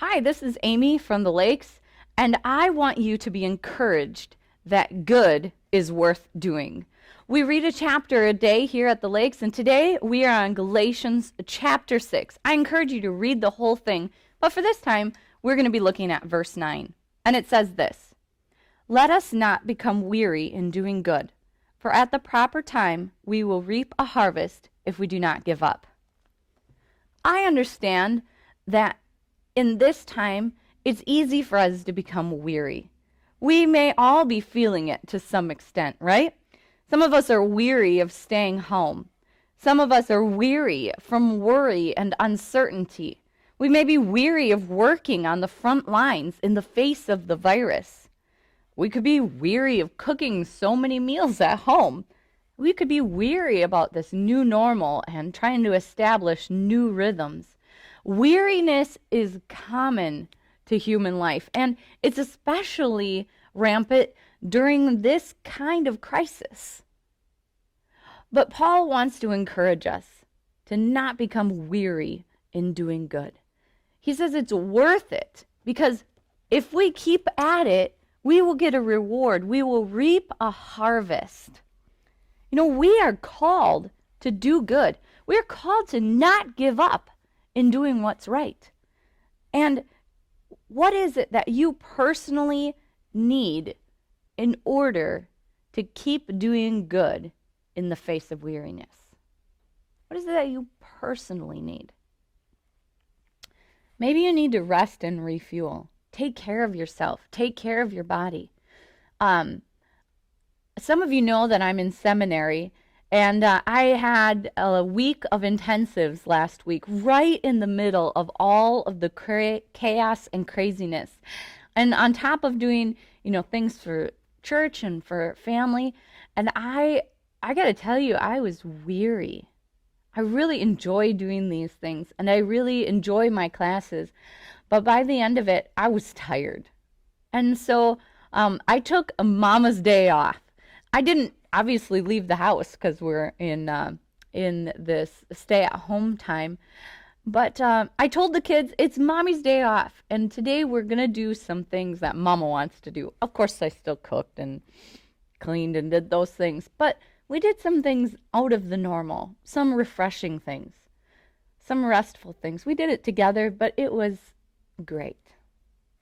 Hi, this is Amy from the Lakes, and I want you to be encouraged that good is worth doing. We read a chapter a day here at the Lakes, and today we are on Galatians chapter 6. I encourage you to read the whole thing, but for this time, we're going to be looking at verse 9. And it says this: Let us not become weary in doing good, for at the proper time we will reap a harvest if we do not give up. I understand that in this time, it's easy for us to become weary. We may all be feeling it to some extent, right? Some of us are weary of staying home. Some of us are weary from worry and uncertainty. We may be weary of working on the front lines in the face of the virus. We could be weary of cooking so many meals at home. We could be weary about this new normal and trying to establish new rhythms. Weariness is common to human life, and it's especially rampant during this kind of crisis. But Paul wants to encourage us to not become weary in doing good. He says it's worth it because if we keep at it, we will get a reward. We will reap a harvest. You know, we are called to do good. We are called to not give up in doing what's right. And what is it that you personally need in order to keep doing good in the face of weariness? What is it that you personally need? Maybe you need to rest and refuel. Take care of yourself. Take care of your body. Some of you know that I'm in seminary, and I had a week of intensives last week, right in the middle of all of the chaos and craziness. And on top of doing, things for church and for family, and I got to tell you, I was weary. I really enjoy doing these things, and I really enjoy my classes. But by the end of it, I was tired. And so I took a mama's day off. I didn't obviously leave the house because we're in this stay-at-home time. But I told the kids, it's mommy's day off, and today we're going to do some things that mama wants to do. Of course, I still cooked and cleaned and did those things, but we did some things out of the normal, some refreshing things, some restful things. We did it together, but it was great.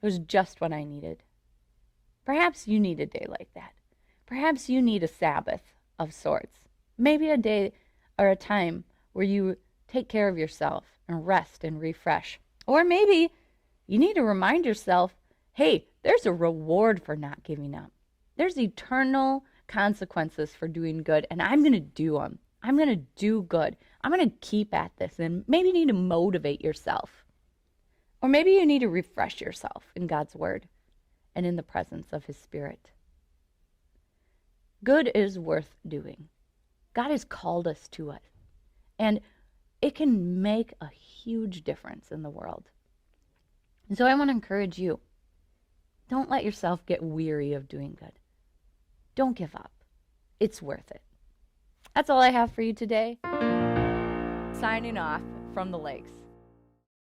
It was just what I needed. Perhaps you need a day like that. Perhaps you need a Sabbath of sorts. Maybe a day or a time where you take care of yourself and rest and refresh. Or maybe you need to remind yourself, hey, there's a reward for not giving up. There's eternal consequences for doing good, and I'm going to do them. I'm going to do good. I'm going to keep at this, and maybe you need to motivate yourself. Or maybe you need to refresh yourself in God's Word and in the presence of His Spirit. Good is worth doing. God has called us to it, and it can make a huge difference in the world. And so I want to encourage you, don't let yourself get weary of doing good. Don't give up. It's worth it. That's all I have for you today. Signing off from the Lakes.